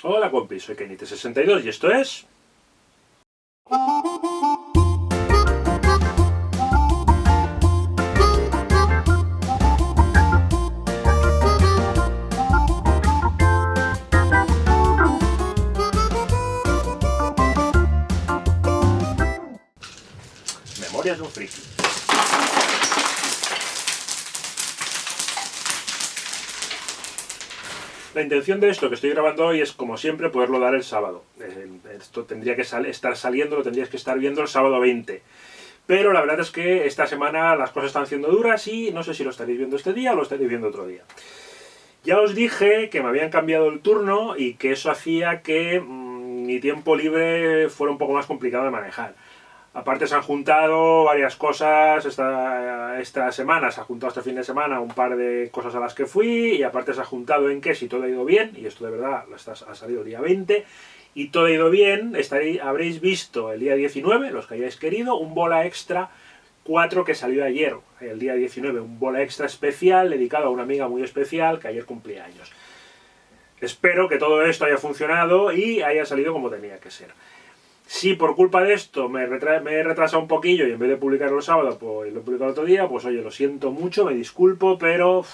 Hola compis, soy Kenite62 y esto es... Memorias de un friki. La intención de esto que estoy grabando hoy es, como siempre, poderlo dar el sábado. Esto tendría que estar saliendo, lo tendrías que estar viendo el sábado 20. Pero la verdad es que esta semana las cosas están siendo duras y no sé si lo estaréis viendo este día o lo estaréis viendo otro día. Ya os dije que me habían cambiado el turno y que eso hacía que mi tiempo libre fuera un poco más complicado de manejar. Aparte se han juntado varias cosas esta semana, se ha juntado este fin de semana un par de cosas a las que fui, y aparte se ha juntado en que si todo ha ido bien, y esto de verdad ha salido el día 20, y todo ha ido bien, habréis visto el día 19, los que hayáis querido, un bola extra 4 que salió ayer, el día 19, un bola extra especial dedicado a una amiga muy especial que ayer cumplía años. Espero que todo esto haya funcionado y haya salido como tenía que ser. Si por culpa de esto me he retrasado un poquillo y en vez de publicarlo el sábado, pues lo he publicado otro día, pues oye, lo siento mucho, me disculpo, pero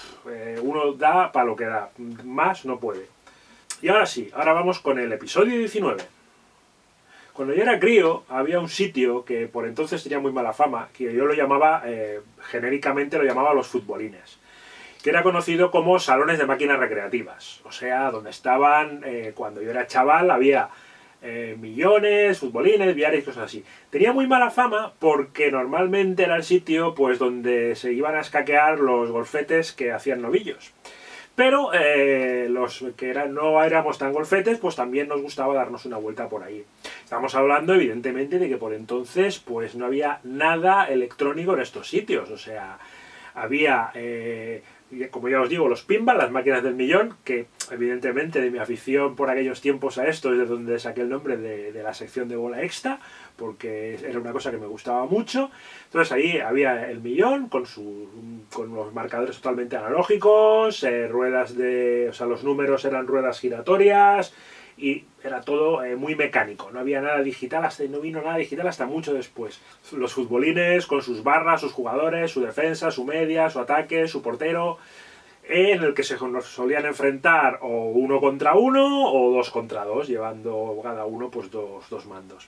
uno da para lo que da, más no puede. Y ahora sí, ahora vamos con el episodio 19. Cuando yo era crío, había un sitio que por entonces tenía muy mala fama, que yo lo llamaba, genéricamente lo llamaba Los Futbolines, que era conocido como salones de máquinas recreativas. O sea, donde estaban, cuando yo era chaval, había millones, futbolines, viajes, cosas así. Tenía muy mala fama porque normalmente era el sitio pues donde se iban a escaquear los golfetes que hacían novillos. Pero los que no éramos tan golfetes, pues también nos gustaba darnos una vuelta por ahí. Estamos hablando, evidentemente, de que por entonces pues no había nada electrónico en estos sitios. O sea, había... como ya os digo, los pinball, las máquinas del millón, que evidentemente de mi afición por aquellos tiempos a esto es de donde saqué el nombre de la sección de bola extra, porque era una cosa que me gustaba mucho. Entonces ahí había el millón con los marcadores totalmente analógicos, ruedas o sea, los números eran ruedas giratorias y era todo muy mecánico, no había nada digital, no vino nada digital hasta mucho después. Los futbolines con sus barras, sus jugadores, su defensa, su media, su ataque, su portero, en el que se solían enfrentar o 1 contra 1 o 2 contra 2, llevando cada uno pues dos mandos.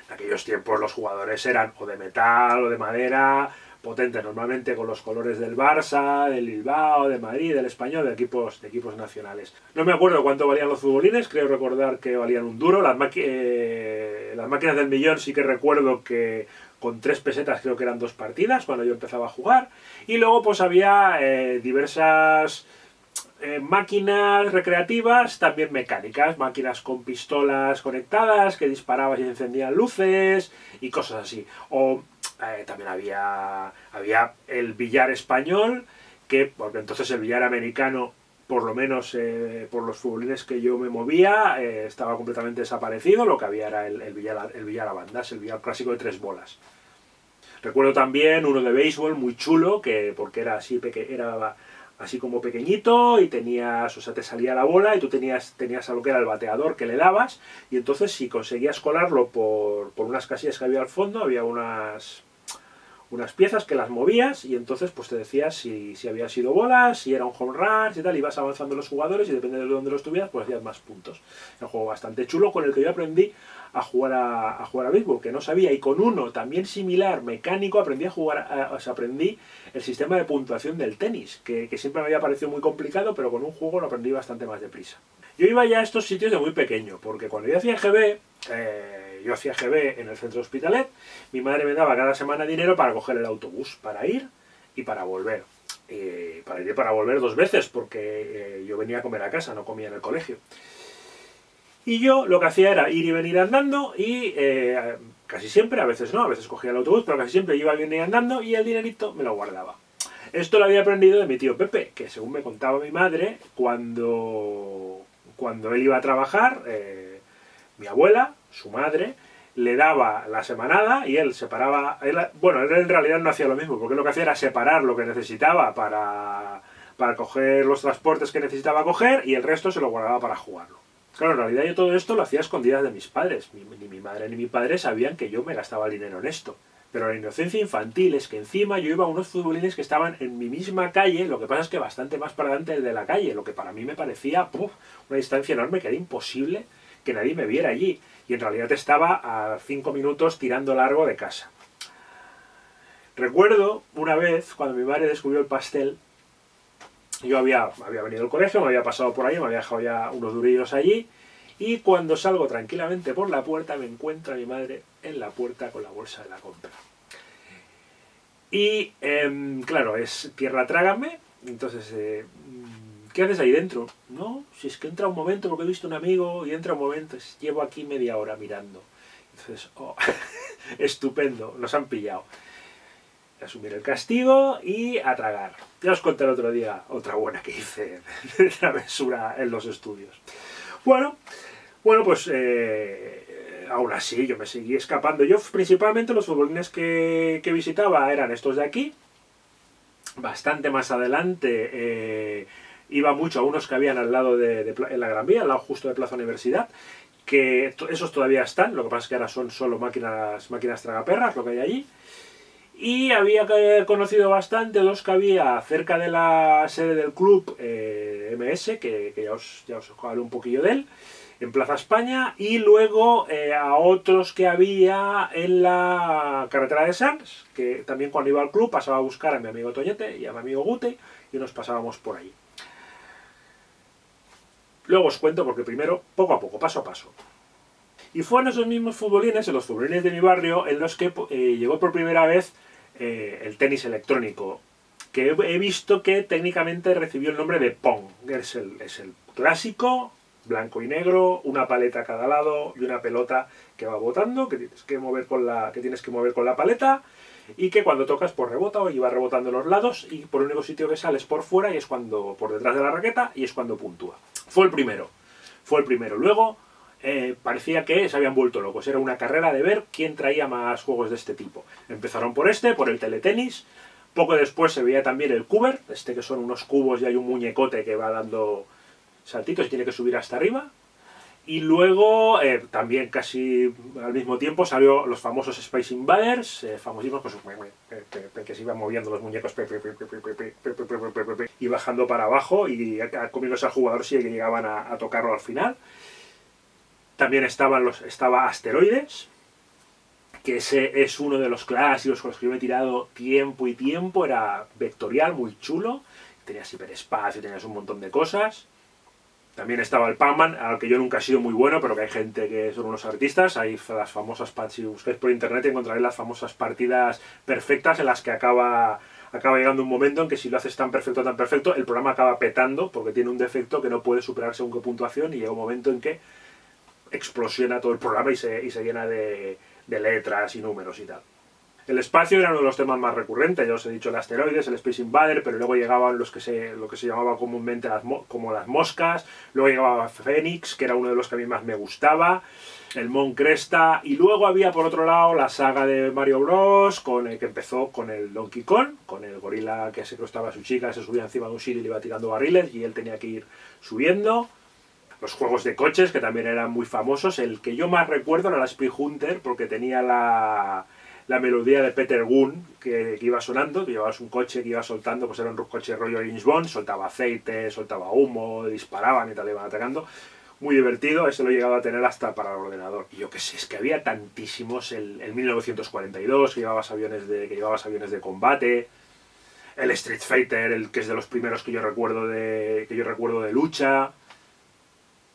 En aquellos tiempos los jugadores eran o de metal o de madera, potente, normalmente con los colores del Barça, del Bilbao, de Madrid, del Español, de equipos nacionales. No me acuerdo cuánto valían los futbolines, creo recordar que valían un duro. Las máquinas del millón sí que recuerdo que con 3 pesetas creo que eran 2 partidas cuando yo empezaba a jugar. Y luego pues había diversas máquinas recreativas, también mecánicas, máquinas con pistolas conectadas que disparaban y encendían luces y cosas así. O también había el billar español, porque entonces el billar americano, por lo menos por los futbolines que yo me movía, estaba completamente desaparecido. Lo que había era el billar a bandas, el billar clásico de 3 bolas. Recuerdo también uno de béisbol muy chulo, porque era así como pequeñito y tenías, o sea, te salía la bola y tú tenías a lo que era el bateador que le dabas, y entonces si conseguías colarlo por unas casillas que había al fondo, había unas piezas que las movías y entonces pues te decías si había sido bola, si era un home run y tal, ibas avanzando los jugadores y depende de dónde los tuvieras pues hacías más puntos. Era un juego bastante chulo con el que yo aprendí a jugar a béisbol, que no sabía, y con uno también similar, mecánico, aprendí aprendí el sistema de puntuación del tenis, que siempre me había parecido muy complicado, pero con un juego lo aprendí bastante más deprisa. Yo iba ya a estos sitios de muy pequeño, porque cuando yo hacía GB, en el centro Hospitalet, mi madre me daba cada semana dinero para coger el autobús, para ir y para volver. Para ir y para volver 2 veces, porque yo venía a comer a casa, no comía en el colegio. Y yo lo que hacía era ir y venir andando y casi siempre, a veces no, a veces cogía el autobús, pero casi siempre iba y venía andando y el dinerito me lo guardaba. Esto lo había aprendido de mi tío Pepe, que según me contaba mi madre, cuando él iba a trabajar, mi abuela, su madre, le daba la semanada y él separaba... Él en realidad no hacía lo mismo, porque lo que hacía era separar lo que necesitaba para para coger los transportes que necesitaba coger y el resto se lo guardaba para jugarlo. Claro, en realidad yo todo esto lo hacía a escondidas de mis padres. Ni mi madre ni mi padre sabían que yo me gastaba el dinero en esto. Pero la inocencia infantil es que encima yo iba a unos futbolines que estaban en mi misma calle, lo que pasa es que bastante más para adelante de la calle, lo que para mí me parecía una distancia enorme, que era imposible que nadie me viera allí. Y en realidad estaba a 5 minutos tirando largo de casa. Recuerdo una vez, cuando mi madre descubrió el pastel, yo había venido al colegio, me había pasado por ahí, me había dejado ya unos durillos allí, y cuando salgo tranquilamente por la puerta me encuentra mi madre en la puerta con la bolsa de la compra. Y claro, es tierra trágame, entonces, ¿qué haces ahí dentro? No, si es que entra un momento porque he visto un amigo y entra un momento, llevo aquí media hora mirando. Entonces, estupendo, nos han pillado. Asumir el castigo y a tragar. Ya os conté el otro día otra buena que hice de travesura en los estudios. Bueno, pues aún así yo me seguí escapando. Yo principalmente los futbolines que visitaba eran estos de aquí. Bastante más adelante iba mucho a unos que habían al lado en la Gran Vía, al lado justo de Plaza Universidad, que esos todavía están, lo que pasa es que ahora son solo máquinas tragaperras lo que hay allí. Y había conocido bastante dos que había cerca de la sede del club MS, que ya os hablé un poquillo de él, en Plaza España, y luego a otros que había en la carretera de Sants, que también cuando iba al club pasaba a buscar a mi amigo Toñete y a mi amigo Gute, y nos pasábamos por ahí. Luego os cuento porque primero, poco a poco, paso a paso. Y fue en esos mismos futbolines, en los futbolines de mi barrio, en los que llegó por primera vez el tenis electrónico, que he visto que técnicamente recibió el nombre de Pong. Es el clásico, blanco y negro, una paleta a cada lado y una pelota que va botando, que tienes que mover con la paleta, y que cuando tocas pues rebota y va rebotando en los lados, y por el único sitio que sales por fuera y es cuando, por detrás de la raqueta, y es cuando puntúa. Fue el primero. Luego parecía que se habían vuelto locos. Era una carrera de ver quién traía más juegos de este tipo. Empezaron por el teletenis. Poco después se veía también el cuber, que son unos cubos y hay un muñecote que va dando saltitos y tiene que subir hasta arriba. Y luego, también casi al mismo tiempo, salió los famosos Space Invaders, famosísimos, que se iban moviendo los muñecos y bajando para abajo y comiéndose al jugador si llegaban a tocarlo al final. También estaba Asteroides, que ese es uno de los clásicos con los que yo me he tirado tiempo y tiempo. Era vectorial, muy chulo. Tenías hiperespacio, tenías un montón de cosas. También estaba el Pac-Man, al que yo nunca he sido muy bueno, pero que hay gente que son unos artistas. Hay las famosas, si buscáis por internet encontraréis las famosas partidas perfectas en las que acaba llegando un momento en que si lo haces tan perfecto, el programa acaba petando porque tiene un defecto que no puede superar según qué puntuación, y llega un momento en que explosiona todo el programa y se llena de letras y números y tal. El espacio era uno de los temas más recurrentes, ya os he dicho el Asteroides, el Space Invader, pero luego llegaban lo que se llamaba comúnmente como las moscas, luego llegaba Phoenix, que era uno de los que a mí más me gustaba, el Mon Cresta, y luego había por otro lado la saga de Mario Bros, que empezó con el Donkey Kong, con el gorila que secuestraba a su chica, se subía encima de un sitio y le iba tirando barriles y él tenía que ir subiendo. Los juegos de coches, que también eran muy famosos. El que yo más recuerdo era la Speed Hunter, porque tenía la melodía de Peter Gunn que iba sonando, que llevabas un coche que iba soltando, pues era un coche rollo James Bond, soltaba aceite, soltaba humo, disparaban y tal, iban atacando. Muy divertido, ese lo he llegado a tener hasta para el ordenador. Y yo qué sé, es que había tantísimos. El 1942, que llevabas aviones de combate. El Street Fighter, que es de los primeros que yo recuerdo de lucha.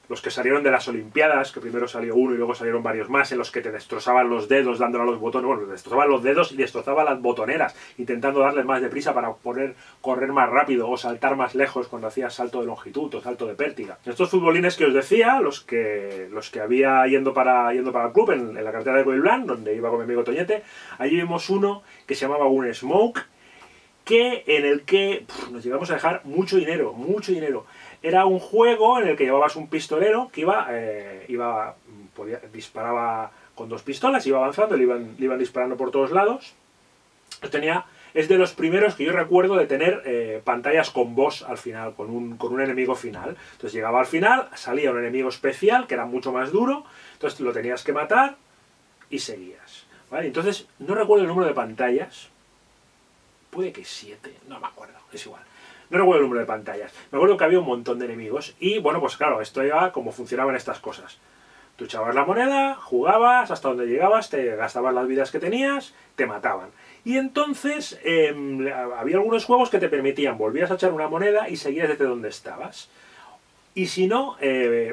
Los que salieron de las Olimpiadas, que primero salió uno y luego salieron varios más, en los que te destrozaban los dedos dándole a los botones. Bueno, destrozaban los dedos y destrozaban las botoneras, intentando darles más deprisa para poder correr más rápido o saltar más lejos cuando hacías salto de longitud o salto de pértiga. Estos futbolines que os decía, los que había yendo para el club, en la carretera de Coiblán, donde iba con mi amigo Toñete, allí vimos uno que se llamaba un Smoke, en el que nos llegamos a dejar mucho dinero. Era un juego en el que llevabas un pistolero que disparaba con dos pistolas, iba avanzando, le iban disparando por todos lados. Tenía es de los primeros que yo recuerdo de tener pantallas con boss al final, con un enemigo final. Entonces llegaba al final, salía un enemigo especial que era mucho más duro, entonces lo tenías que matar y seguías. ¿Vale? Entonces, no recuerdo el número de pantallas, puede que 7, no me acuerdo, es igual. No recuerdo el número de pantallas. Me acuerdo que había un montón de enemigos y, bueno, pues claro, esto era como funcionaban estas cosas. Tú echabas la moneda, jugabas, hasta donde llegabas, te gastabas las vidas que tenías, te mataban. Y entonces había algunos juegos que te permitían, volvías a echar una moneda y seguías desde donde estabas. Y si no,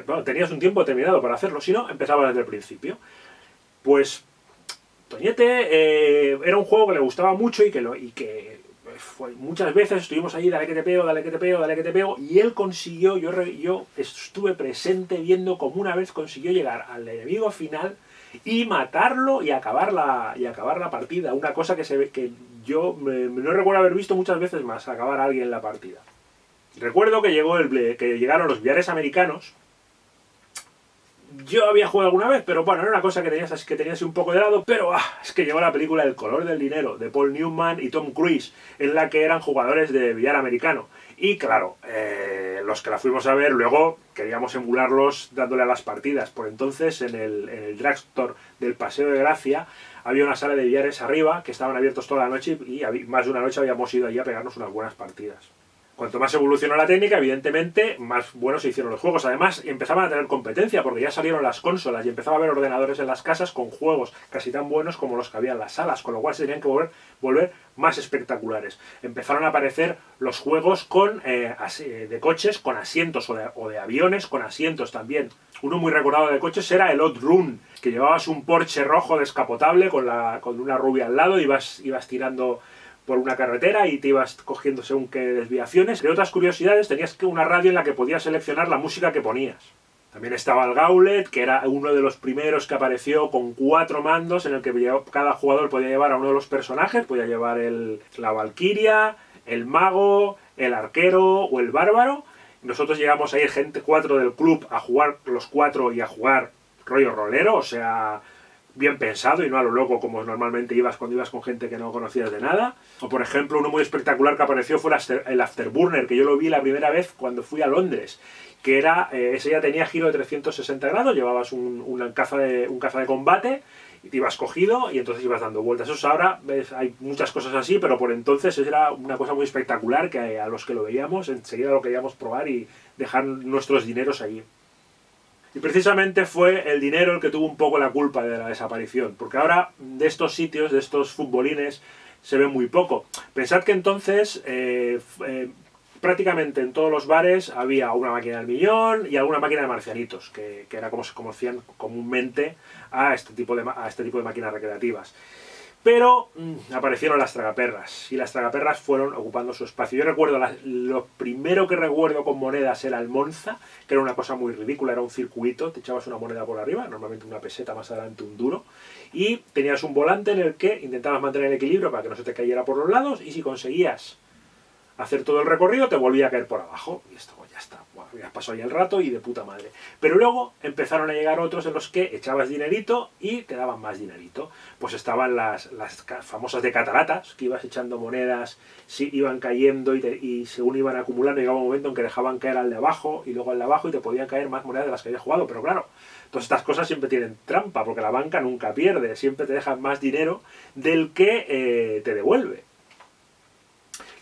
bueno, tenías un tiempo determinado para hacerlo, si no, empezabas desde el principio. Pues Toñete era un juego que le gustaba mucho y que muchas veces estuvimos allí, dale que te pego, dale que te pego, dale que te pego, y él consiguió, yo estuve presente viendo cómo una vez consiguió llegar al enemigo final y matarlo y acabar la partida. Una cosa que yo no recuerdo haber visto muchas veces más, acabar a alguien en la partida. Recuerdo que llegaron los viares americanos. Yo había jugado alguna vez, pero bueno, era una cosa que tenías un poco de lado, pero es que llegó la película El color del dinero, de Paul Newman y Tom Cruise, en la que eran jugadores de billar americano. Y claro, los que la fuimos a ver, luego queríamos emularlos dándole a las partidas. Por entonces, en el drugstore del Paseo de Gracia, había una sala de billares arriba, que estaban abiertos toda la noche, y más de una noche habíamos ido allí a pegarnos unas buenas partidas. Cuanto más evolucionó la técnica, evidentemente, más buenos se hicieron los juegos. Además, empezaban a tener competencia, porque ya salieron las consolas y empezaba a haber ordenadores en las casas con juegos casi tan buenos como los que había en las salas, con lo cual se tenían que volver más espectaculares. Empezaron a aparecer los juegos de coches con asientos, o de aviones con asientos también. Uno muy recordado de coches era el Outrun, que llevabas un Porsche rojo descapotable con una rubia al lado, ibas tirando por una carretera y te ibas cogiendo según qué desviaciones. Entre otras curiosidades, tenías una radio en la que podías seleccionar la música que ponías. También estaba el Gauntlet, que era uno de los primeros que apareció con 4 mandos, en el que cada jugador podía llevar a uno de los personajes. Podía llevar la Valquiria, el Mago, el Arquero o el Bárbaro. Nosotros llegamos a ir 4 del club a jugar los 4 y a jugar rollo rolero, o sea, bien pensado y no a lo loco como normalmente cuando ibas con gente que no conocías de nada. O por ejemplo, uno muy espectacular que apareció fue el Afterburner, que yo lo vi la primera vez cuando fui a Londres, que ese ya tenía giro de 360 grados, llevabas un caza de combate y te ibas cogido y entonces ibas dando vueltas. Eso ahora hay muchas cosas así, pero por entonces era una cosa muy espectacular que a los que lo veíamos enseguida lo queríamos probar y dejar nuestros dineros allí. Y precisamente fue el dinero el que tuvo un poco la culpa de la desaparición, porque ahora de estos sitios, de estos futbolines, se ve muy poco. Pensad que entonces prácticamente en todos los bares había una máquina del millón y alguna máquina de marcianitos, que era como se conocían comúnmente a este tipo de máquinas recreativas. Pero aparecieron las tragaperras, y las tragaperras fueron ocupando su espacio. Yo recuerdo, lo primero que recuerdo con monedas era el Monza, que era una cosa muy ridícula, era un circuito, te echabas una moneda por arriba, normalmente una peseta, más adelante un duro, y tenías un volante en el que intentabas mantener el equilibrio para que no se te cayera por los lados, y si conseguías hacer todo el recorrido, te volvía a caer por abajo, y esto ya está. Ya pasó ya el rato y de puta madre. Pero luego empezaron a llegar otros en los que echabas dinerito y te daban más dinerito. Pues estaban las famosas de cataratas, que ibas echando monedas, iban cayendo y según iban acumulando, llegaba un momento en que dejaban caer al de abajo y luego al de abajo y te podían caer más monedas de las que habías jugado. Pero claro, todas estas cosas siempre tienen trampa, porque la banca nunca pierde, siempre te dejan más dinero del que te devuelve.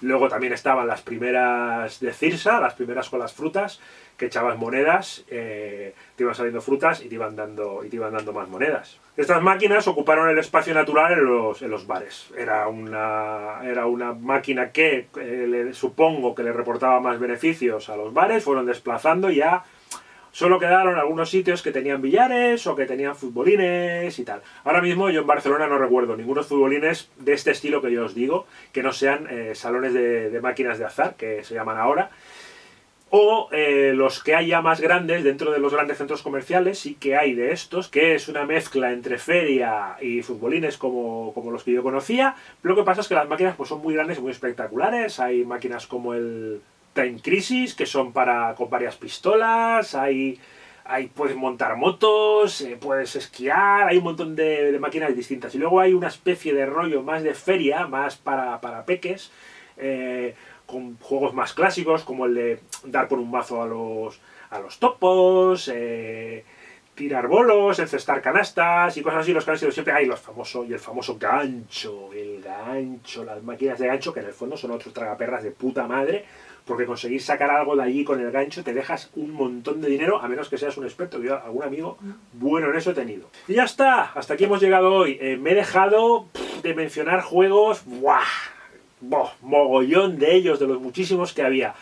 Luego también estaban las primeras de Cirsa, las primeras con las frutas, que echabas monedas, te iban saliendo frutas y te iban dando más monedas. Estas máquinas ocuparon el espacio natural en los bares. Era una máquina que supongo que le reportaba más beneficios a los bares, fueron desplazando y ya solo quedaron algunos sitios que tenían billares o que tenían futbolines y tal. Ahora mismo yo en Barcelona no recuerdo ningunos futbolines de este estilo que yo os digo, que no sean salones de máquinas de azar, que se llaman ahora, o los que hay ya más grandes dentro de los grandes centros comerciales. Sí que hay de estos, que es una mezcla entre feria y futbolines como los que yo conocía. Lo que pasa es que las máquinas pues son muy grandes y muy espectaculares. Hay máquinas como el Time Crisis, que son con varias pistolas, hay Ahí puedes montar motos, puedes esquiar, hay un montón de máquinas distintas. Y luego hay una especie de rollo más de feria, más para peques, con juegos más clásicos, como el de dar con un mazo a los topos, tirar bolos, encestar canastas y cosas así, los que han sido siempre. Hay el famoso gancho, las máquinas de gancho, que en el fondo son otros tragaperras de puta madre, porque conseguir sacar algo de allí con el gancho te dejas un montón de dinero, a menos que seas un experto. Yo algún amigo bueno en eso he tenido. Y ya está, hasta aquí hemos llegado hoy. Me he dejado de mencionar juegos, mogollón de ellos, de los muchísimos que había.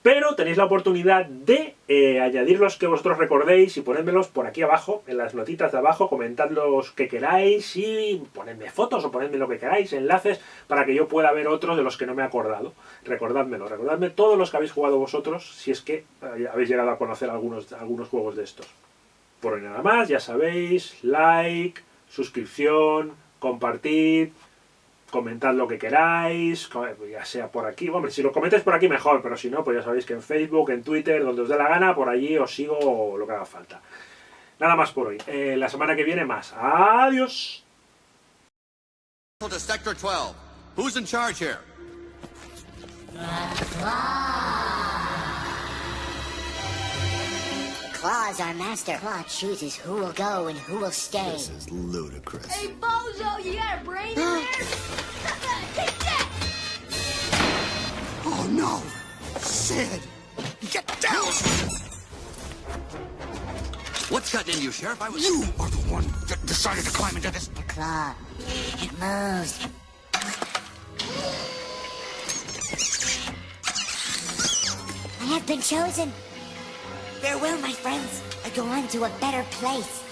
Pero tenéis la oportunidad de añadir los que vosotros recordéis y ponedmelos por aquí abajo, en las notitas de abajo, comentad los que queráis y ponedme fotos o ponedme lo que queráis, enlaces, para que yo pueda ver otros de los que no me he acordado. Recordádmelo, recordadme todos los que habéis jugado vosotros, si es que habéis llegado a conocer algunos juegos de estos. Por hoy nada más, ya sabéis, like, suscripción, compartid, comentad lo que queráis, ya sea por aquí. Hombre, si lo comentáis por aquí mejor, pero si no, pues ya sabéis que en Facebook, en Twitter, donde os dé la gana, por allí os sigo lo que haga falta. Nada más por hoy. La semana que viene más. ¡Adiós! To Sector 12. Who's in charge here? Claw's our master. Claw chooses who will go and who will stay. This is ludicrous. Hey, Bozo, you got a brain in there? Take that! Oh no! Sid! Get down! What's gotten into you, Sheriff? You are the one that decided to climb into this. The claw. It moves. I have been chosen. Farewell, my friends. I go on to a better place.